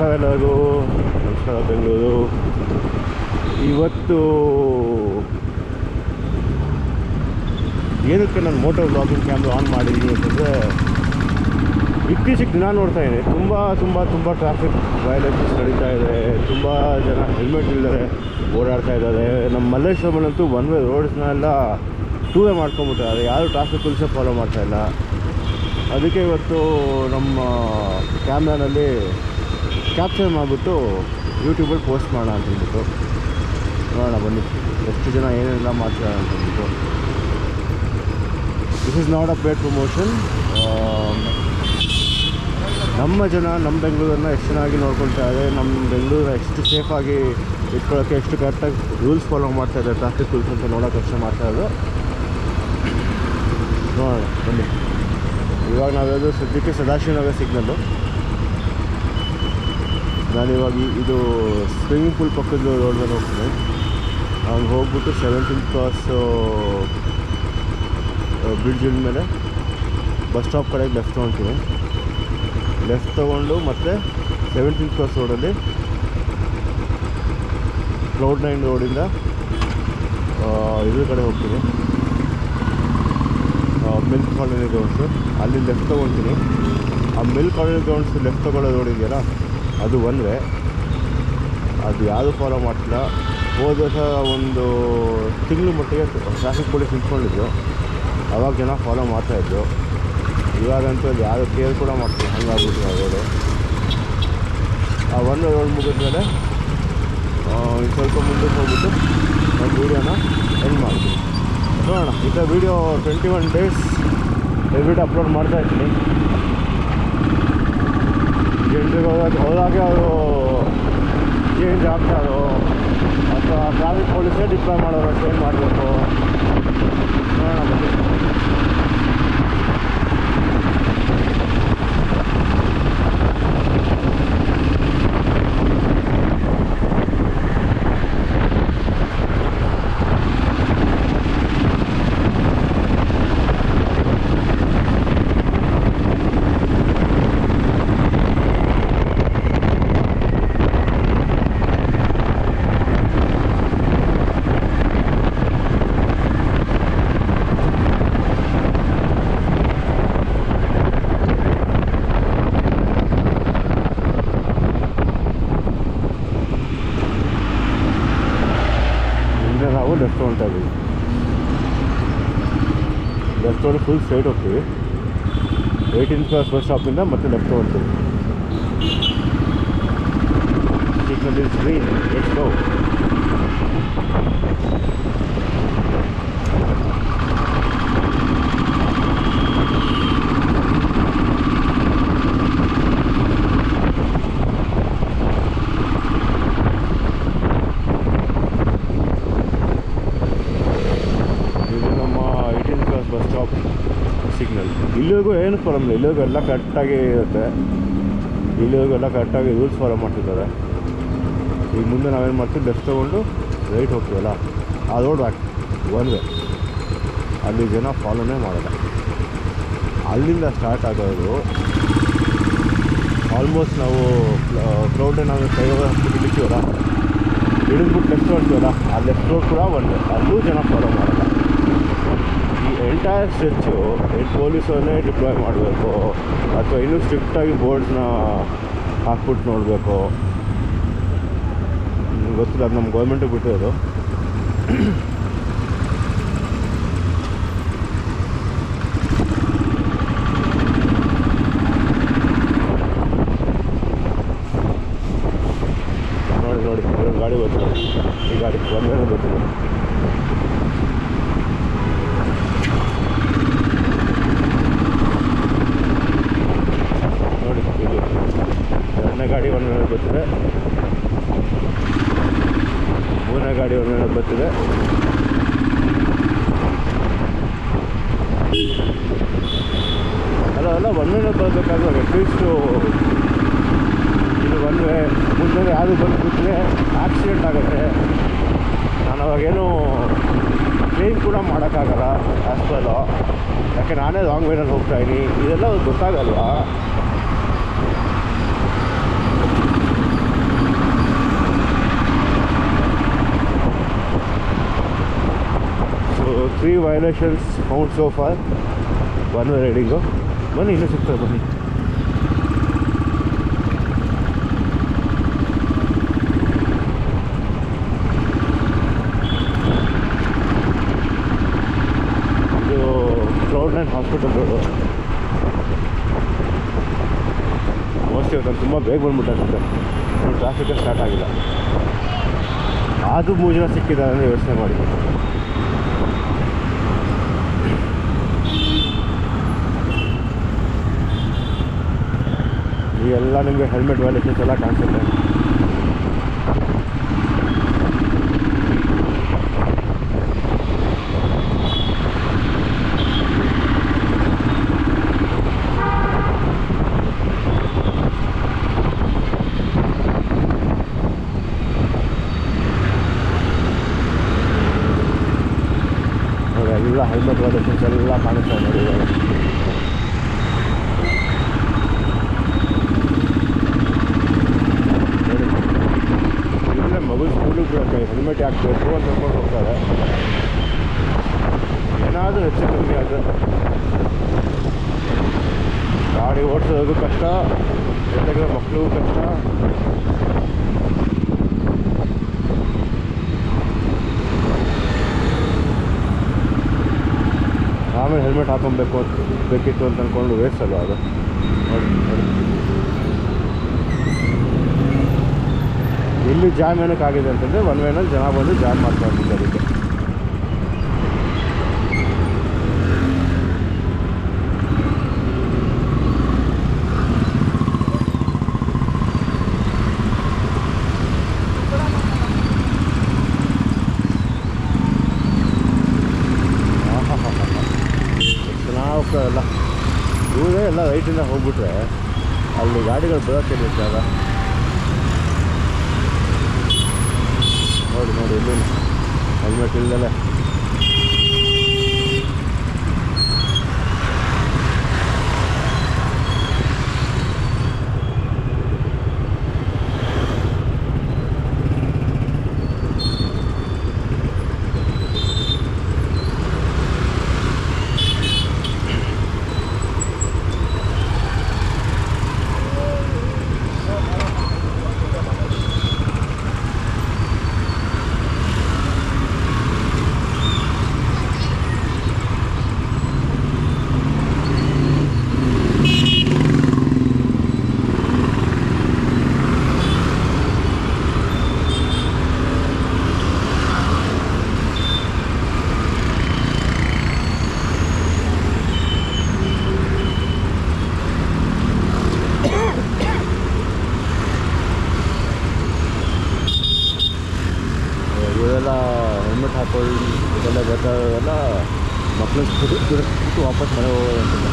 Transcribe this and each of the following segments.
ನಮಸ್ಕಾರ ಎಲ್ಲರಿಗೂ, ನಮಸ್ಕಾರ ಬೆಂಗಳೂರು. ಇವತ್ತು ಏನಕ್ಕೆ ನಾನು ಮೋಟೋ ಬ್ಲಾಗಿಂಗ್ ಕ್ಯಾಮ್ರಾ ಆನ್ ಮಾಡಿದ್ದೀನಿ ಅಂತಂದರೆ, ಇತ್ತೀಚೆಗೆ ದಿನ ನೋಡ್ತಾ ಇದ್ದೀನಿ ತುಂಬ ಟ್ರಾಫಿಕ್ ವೈಲೇಷನ್ಸ್ ನಡೀತಾ ಇದೆ. ತುಂಬ ಜನ ಹೆಲ್ಮೆಟ್ ಇಲ್ಲದೆ ಓಡಾಡ್ತಾ ಇದ್ದಾರೆ. ನಮ್ಮ ಮಲ್ಲೇಶ್ವರಮಲ್ಲಂತೂ ಒನ್ ವೇ ರೋಡ್ಸ್ನೆಲ್ಲ ಟೂ ವೇ ಮಾಡ್ಕೊಂಬಿಟ್ಟಿದ್ದಾರೆ. ಯಾರು ಟ್ರಾಫಿಕ್ ರೂಲ್ಸೇ ಫಾಲೋ ಮಾಡ್ತಾಯಿಲ್ಲ. ಅದಕ್ಕೆ ಇವತ್ತು ನಮ್ಮ ಕ್ಯಾಮ್ರಾನಲ್ಲಿ ಕ್ಯಾಪ್ಚರ್ ಮಾಡಿಬಿಟ್ಟು ಯೂಟ್ಯೂಬಲ್ಲಿ ಪೋಸ್ಟ್ ಮಾಡೋಣ ಅಂತಂದ್ಬಿಟ್ಟು ನೋಡೋಣ ಬನ್ನಿ ಎಷ್ಟು ಜನ ಏನೆಲ್ಲ ಮಾಡ್ತಾರೆ ಅಂತಂದ್ಬಿಟ್ಟು. This is not a paid promotion. ನಮ್ಮ ಜನ ನಮ್ಮ ಬೆಂಗಳೂರನ್ನ ಎಷ್ಟು ಚೆನ್ನಾಗಿ ನೋಡ್ಕೊಳ್ತಾ ಇದೆ, ನಮ್ಮ ಬೆಂಗಳೂರನ್ನ ಎಷ್ಟು ಸೇಫಾಗಿ ಇಟ್ಕೊಳ್ಳೋಕ್ಕೆ ಎಷ್ಟು ಕರೆಕ್ಟಾಗಿ ರೂಲ್ಸ್ ಫಾಲೋ ಮಾಡ್ತಾಯಿದ್ದಾರೆ, ಟ್ರಾಫಿಕ್ ರೂಲ್ಸ್ ಅಂತ ನೋಡೋಕೆ ಅಷ್ಟೇ ಮಾಡ್ತಾಯಿದ್ರು. ನೋಡೋಣ ಬನ್ನಿ. ಇವಾಗ ನಾವ್ಯಾವುದು ಸದ್ಯಕ್ಕೆ ಸದಾಶಿವನಗರ ಸಿಗ್ನಲ್ಲು. ನಾನಿವಾಗ ಇದು ಸ್ವಿಮ್ಮಿಂಗ್ ಪೂಲ್ ಪಕ್ಕದ ರೋಡ್ ಮೇಲೆ ಹೋಗ್ತೀನಿ. ಅವ್ನು ಹೋಗ್ಬಿಟ್ಟು 17th ಕ್ರಾಸು ಬ್ರಿಡ್ಜ್ ಮೇಲೆ ಬಸ್ ಸ್ಟಾಪ್ ಕಡೆಗೆ ಲೆಫ್ಟ್ ತೊಗೊಳ್ತೀನಿ. ಲೆಫ್ಟ್ ತೊಗೊಂಡು ಮತ್ತೆ 17th ಕ್ರಾಸ್ ರೋಡಲ್ಲಿ Cloud9 ರೋಡಿಂದ ಇದ್ರ ಕಡೆ ಹೋಗ್ತೀನಿ, ಮಿಲ್ಕ್ ಕಾಲೋನಿ ಗ್ರೌಂಡ್ಸು. ಅಲ್ಲಿ ಲೆಫ್ಟ್ ತೊಗೊಳ್ತೀನಿ. ಆ ಮಿಲ್ಕ್ ಕಾಲೋನಿ ಗ್ರೌಂಡ್ಸ್ ಲೆಫ್ಟ್ ತೊಗೊಳ್ಳೋ ರೋಡ್ ಇದೆಯಲ್ಲ, ಅದು ಒನ್ ವೇ. ಅದು ಯಾವುದು ಫಾಲೋ ಮಾಡ್ತಿಲ್ಲ. ಹೋದ ವರ್ಷ ಒಂದು ತಿಂಗಳು ಮಟ್ಟಿಗೆ ಟ್ರಾಫಿಕ್ ಪೊಲೀಸ್ ನಿಂತ್ಕೊಂಡಿದ್ರು, ಅವಾಗ ಜನ ಫಾಲೋ ಮಾಡ್ತಾಯಿದ್ರು. ಇವಾಗಂತೂ ಅಲ್ಲಿ ಯಾರು ಕೇರ್ ಕೂಡ ಮಾಡ್ತೀವಿ, ಹಂಗಾಗ್ಬಿಟ್ಟು ಆ ರೋಡು. ಆ ಒನ್ ವೇ ರೋಡ್ ಮುಗಿದ್ಮೇಲೆ ಸ್ವಲ್ಪ ಮುಂದಕ್ಕೆ ಹೋಗ್ಬಿಟ್ಟು ಒಂದು ವೀಡಿಯೋನ ಎಂಡ್ ಮಾಡ್ತೀನಿ. ನೋಡೋಣ. ಈಗ ವೀಡಿಯೋ 21 days ಎವ್ರಿಡೇ ಅಪ್ಲೋಡ್ ಮಾಡ್ತಾಯಿರ್ತೀನಿ. ಜನರಿಗೆ ಹೋದಾಗೆ ಅವರು ಚೇಂಜ್ ಆಗ್ತಾರೋ ಅಥವಾ ಟ್ರಾಫಿಕ್ ಪೊಲೀಸೇ ಡಿಪ್ಲಾಯ್ ಮಾಡೋರು ಚೇಂಜ್ ಮಾಡಬೇಕು. ನೋಡೋಣ ಬನ್ನಿ. ನಾವು ಲೆಫ್ಟ್ ತೊಗೊಳ್ತಾ ಇದ್ದೀವಿ. ಲೆಫ್ಟ್ ತೊಗೊಂಡು ಫುಲ್ ಸ್ಟ್ರೈಟ್ ಹೋಗ್ತೀವಿ. 18th ಕ್ರಾಸ್ ಬಸ್ ಸ್ಟಾಪಿಂದ ಮತ್ತೆ ಲೆಫ್ಟ್ ತೊಗೊಳ್ತೀವಿ. Signal is green, let's go. Bus stop signal. ಇಲ್ಲಿವರೆಗೂ ಏನು ಪ್ರಾಬ್ಲಮ್ ಇಲ್ಲ. ಇಲ್ಲಿವರೆಗೂ ಎಲ್ಲ ಕರೆಕ್ಟಾಗಿ ಇರುತ್ತೆ. ಇಲ್ಲಿವರೆಗೂ ಎಲ್ಲ ಕರೆಕ್ಟಾಗಿ ರೂಲ್ಸ್ ಫಾಲೋ ಮಾಡ್ತಿದ್ದಾರೆ. ಈಗ ಮುಂದೆ ನಾವೇನು ಮಾಡ್ತೀವಿ, ಲೆಫ್ಟ್ ತೊಗೊಂಡು ರೈಟ್ ಹೋಗ್ತೀವಲ್ಲ, ಆ ರೋಡ್ ಒನ್ ವೇ. ಅಲ್ಲಿ ಜನ ಫಾಲೋನೇ ಮಾಡೋಲ್ಲ. ಅಲ್ಲಿಂದ ಸ್ಟಾರ್ಟ್ ಆಗೋದು ಆಲ್ಮೋಸ್ಟ್ ನಾವು Cloud9 ನಾವು ಕೈವಾಗ ಇಳಿತೀವಲ್ಲ, ಇಳಿದ್ಬಿಟ್ಟು ಲೆಫ್ಟ್ ಹೊಡ್ತೀವಲ್ಲ, ಆ ಲೆಫ್ಟ್ ರೋಡ್ ಕೂಡ ಒನ್ ವೇ. ಅಲ್ಲೂ ಜನ ಫಾಲೋ ಮಾಡೋಲ್ಲ. ಈ ಎಂಟೈರ್ ಸ್ಟ್ರೆಚ್ಚು ಪೊಲೀಸನ್ನೇ ಡಿಪ್ಲಾಯ್ ಮಾಡಬೇಕು ಅಥವಾ ಇನ್ನೂ ಸ್ಟ್ರಿಕ್ಟಾಗಿ ಬೋರ್ಡ್ಸ್ನ ಹಾಕ್ಬಿಟ್ಟು ನೋಡಬೇಕು. ಗೊತ್ತಿಲ್ಲ, ಅದು ನಮ್ಮ ಗೌರ್ಮೆಂಟಿಗೆ ಬಿಟ್ಟಿರೋದು. ನೋಡಿ ಇಲ್ಲೊಂದು ಗಾಡಿ ಬರ್ತಿದೆ. ಈ ಗಾಡಿ ಒಂದೇ ಬರ್ತಿದೆ. ನೋಡಿ, ಇದು ಎರಡನೇ ಗಾಡಿ ಒಂದು ವೇಳೆ ಬರ್ತಿದೆ, ಮೂರನೇ ಗಾಡಿ ಒಂದು ವೇಳೆ ಬರ್ತಿದೆ. ಅಲ್ಲ ಒನ್ ವೇಳೆ ಬರಬೇಕಾದ್ರೆ ಅಟ್ಲೀಸ್ಟು ಇದು ಒನ್ ವೇ. ಮುಂದೆ ಯಾರು ಬಂದು ಕೂತ್ರೆ ಆಕ್ಸಿಡೆಂಟ್ ಆಗುತ್ತೆ. ನಾನು ಅವಾಗೇನು ಕ್ಲೈಮ್ ಕೂಡ ಮಾಡೋಕ್ಕಾಗಲ್ಲ ಆ್ಯಸ್ ಪರ್ ಲಾ. ಯಾಕೆ ನಾನೇ ರಾಂಗ್ ವೇನಲ್ಲಿ ಹೋಗ್ತಾಯಿದ್ದೀನಿ, ಇದೆಲ್ಲ ಗೊತ್ತಾಗಲ್ವಾ. Violations found so far one way riding. ಬನ್ನಿ ಇನ್ನೂ ಸಿಗ್ತದೆ ಬನ್ನಿ. ಇದು Cloud9 ಹಾಸ್ಪಿಟಲ್ ರೋಡು. ಮೋಸ್ಟ್ಲಿ ಇವತ್ತು ತುಂಬ ಬೇಗ ಬಂದ್ಬಿಟ್ಟು ಅನ್ಸುತ್ತೆ, ಟ್ರಾಫಿಕ್ ಸ್ಟಾರ್ಟ್ ಆಗಿಲ್ಲ. ಅದು 3 ಜನ ಸಿಕ್ಕಿದ್ದಾರೆ ಅಂದರೆ ಯೋಚನೆ ಮಾಡಿ. ಎಲ್ಲ ನಿಮಗೆ ಹೆಲ್ಮೆಟ್ ವೈಲೇಷನ್ಸ್ ಎಲ್ಲ ಕಾಣಿಸುತ್ತೆ. ಎಲ್ಲ ಹೆಲ್ಮೆಟ್ ವೈಲೇಷನ್ಸ್ ಎಲ್ಲ ಕಾಣಿಸ್ತಾ ನೋಡಿ. ಇಲ್ಲೇ ಮಗು ಸ್ಕೂಲಿಗೆ ಬಿಡೋಕ್ಕೆ ಹೆಲ್ಮೆಟ್ ಹಾಕಬೇಕು ಅಂತ ಹೇಳ್ಕೊಂಡು ಹೋಗ್ತಾರೆ. ಏನಾದರೂ ಹೆಚ್ಚು ಕಮ್ಮಿ ಆದರೆ ಗಾಡಿ ಓಡಿಸೋದು ಕಷ್ಟ, ಜೊತೆಗೆ ಮಕ್ಕಳಿಗೂ ಕಷ್ಟ. ಆಮೇಲೆ ಹೆಲ್ಮೆಟ್ ಬೇಕಿತ್ತು ಅಂತ ಅಂದ್ಕೊಂಡು ವೇಸ್ಟ್ ಅಲ್ವ ಅದು. ಇಲ್ಲಿ ಜಾಮ್ ಏನಕ್ಕೆ ಆಗಿದೆ ಅಂತಂದರೆ ಒನ್ ವೇನಲ್ಲಿ ಜನ ಬಂದು ಜಾಮ್ ಮಾಡ್ತಾ ಇರ್ತಿದ್ದೆ. ಅದಕ್ಕೆ ಎಲ್ಲ ಇವರೇ ಎಲ್ಲ ರೈಟಿಂದ ಹೋಗ್ಬಿಟ್ರೆ ಅಲ್ಲಿ ಗಾಡಿಗಳು ಬರೋಕ್ಕೆ ಜಾಗ ನೋಡಿ ನೋಡಿ. ಇಲ್ಲಿ ಹೆಲ್ಮೆಟ್ ಇಲ್ಲದಲ್ಲೇ ಇವರೆಲ್ಲ ಹೆಲ್ಮೆಟ್ ಹಾಕೊಳ್ಳಿ ಇದೆಲ್ಲ ಬೇಕಾದೆಲ್ಲ ಮಕ್ಕಳು ಬಿಟ್ಟು ವಾಪಸ್ ಮನೆ ಹೋಗೋದಂತಿಲ್ಲ.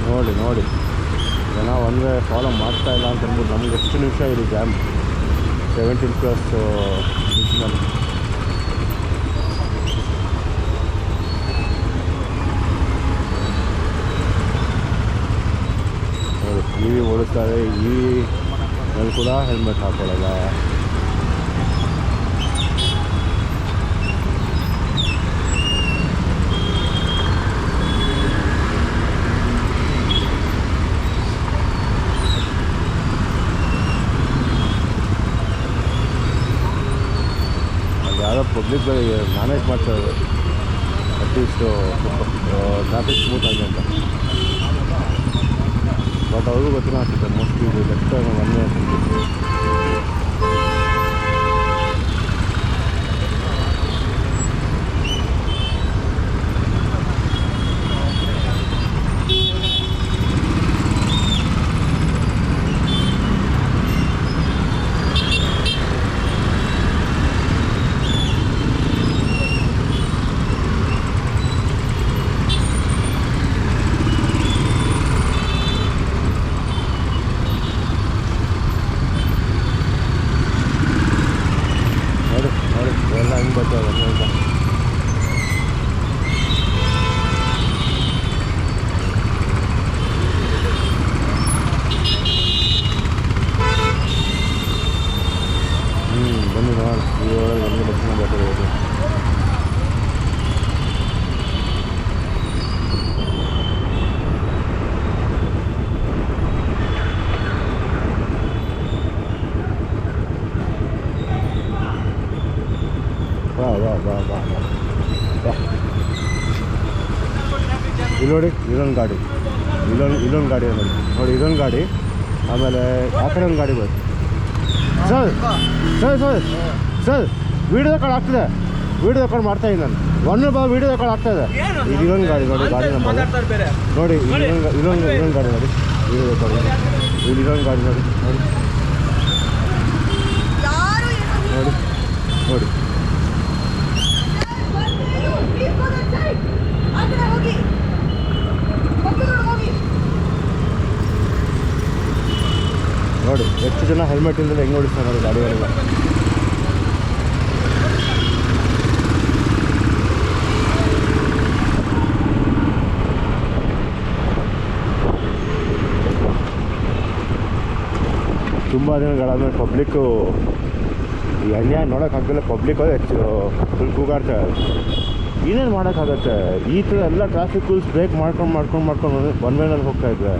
ನೋಡಿ ನೋಡಿ ಜನ ಒನ್ ವೇ ಫಾಲೋ ಮಾಡ್ತಾ ಇಲ್ಲ ಅಂತ ಅಂದ್ಬಿಟ್ಟು ನಮ್ಗೆ ಎಷ್ಟು ನಿಮಿಷ ಇದೆ ಜಾಮ್. 17 ಪ್ಲಸ್ ನಿಮಿಷದಲ್ಲಿ ನೋಡಿ ಇವಿ ಓಡಿಸ್ತಾರೆ. ಇವಿ ಕೂಡ ಹೆಲ್ಮೆಟ್ ಹಾಕೊಳ್ಳಲ್ಲ. ಯಾವುದೋ ಪಬ್ಲಿಕ್ಗಳಿಗೆ ಮ್ಯಾನೇಜ್ ಮಾಡ್ತಾರೆ ಅಟ್ಲೀಸ್ಟು ಟ್ರಾಫಿಕ್ ಸ್ಮೂತ್ ಆಗಿ ಅಂತ. ಬಟ್ ಅವ್ರಿಗೂ ಗೊತ್ತಿಲ್ಲ ಅನ್ಸುತ್ತೆ ಮೋಸ್ಟ್ಲಿ ಇದು ಲೆಫ್ಟ್ ಒನ್ ವೇ ಅಂತ. ಇಲ್ಲಿ ನೋಡಿ ಇದೊಂದು ಗಾಡಿ, ಇದೊಂದು ಗಾಡಿ ನೋಡಿ, ಇದೊಂದು ಗಾಡಿ. ಆಮೇಲೆ ಆ ಕಡೆ ಒಂದು ಗಾಡಿ ಬರುತ್ತೆ. Sir sir sir sir video record ಆಗ್ತಿದೆ, ವೀಡಿಯೋ ರೆಕಾರ್ಡ್ ಮಾಡ್ತಾಯಿದ್ದೀನಿ ನಾನು. ವೀಡಿಯೋ ರೆಕಾರ್ಡ್ ಆಗ್ತಾಯಿದೆ. ಇದೊಂದು ಗಾಡಿ ನೋಡಿ, ಗಾಡಿ ನಂಬರ್ ನೋಡಿ, ಇದೊಂದು ಗಾಡಿ ನೋಡಿ, ವೀಡಿಯೋ ರೆಕಾರ್ಡ್ ಇದೊಂದು ಗಾಡಿ ನೋಡಿ ನೋಡಿ ನೋಡಿ ನೋಡಿ ನೋಡಿ ಎಷ್ಟು ಜನ ಹೆಲ್ಮೆಟ್ ಇಲ್ಲದೆ ಹೆಂಗೆ ಓಡಿಸ್ತಾರೆ ನೋಡಿ ಗಾಡಿಗಳೆಲ್ಲ. ತುಂಬ ದಿನಗಳಾದ್ಮೇಲೆ ಪಬ್ಲಿಕ್ಕು ಈ ಅನ್ಯಾಯ ನೋಡೋಕ್ಕಾಗಲ್ಲ. ಪಬ್ಲಿಕ್ ಹೆಚ್ಚು ಫುಲ್ ಕೂಗಾಡ್ತಾರೆ. ಏನೇನು ಮಾಡೋಕ್ಕಾಗತ್ತೆ? ಈ ಥರ ಎಲ್ಲ ಟ್ರಾಫಿಕ್ ರೂಲ್ಸ್ ಬ್ರೇಕ್ ಮಾಡ್ಕೊಂಡು ಒನ್ ವೇನಲ್ಲಿ ಹೋಗ್ತಾಯಿದ್ವಿ.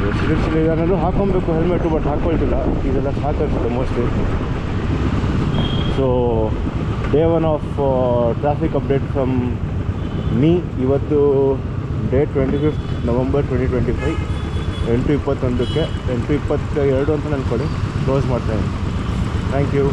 ರೆಸಿಡೆನ್ಷಿಯಲ್ ಏರಿಯಾನಲ್ಲೂ ಹಾಕೊಬೇಕು ಹೆಲ್ಮೆಟು, ಬಟ್ ಹಾಕ್ಕೊಳ್ತಿಲ್ಲ. ಇದೆಲ್ಲ ಸಾಕಾಗ್ತದೆ mostly. So day 1 of traffic update from me. ಇವತ್ತು ಡೇಟ್ 25 ನವಂಬರ್ 2025, 8:21ಕ್ಕೆ 8:22 ಅಂತ ನೆನ್ಕೊಳ್ಳಿ ಕ್ಲೋಸ್ ಮಾಡ್ತಾಯಿದ್ದೀನಿ. Thank you.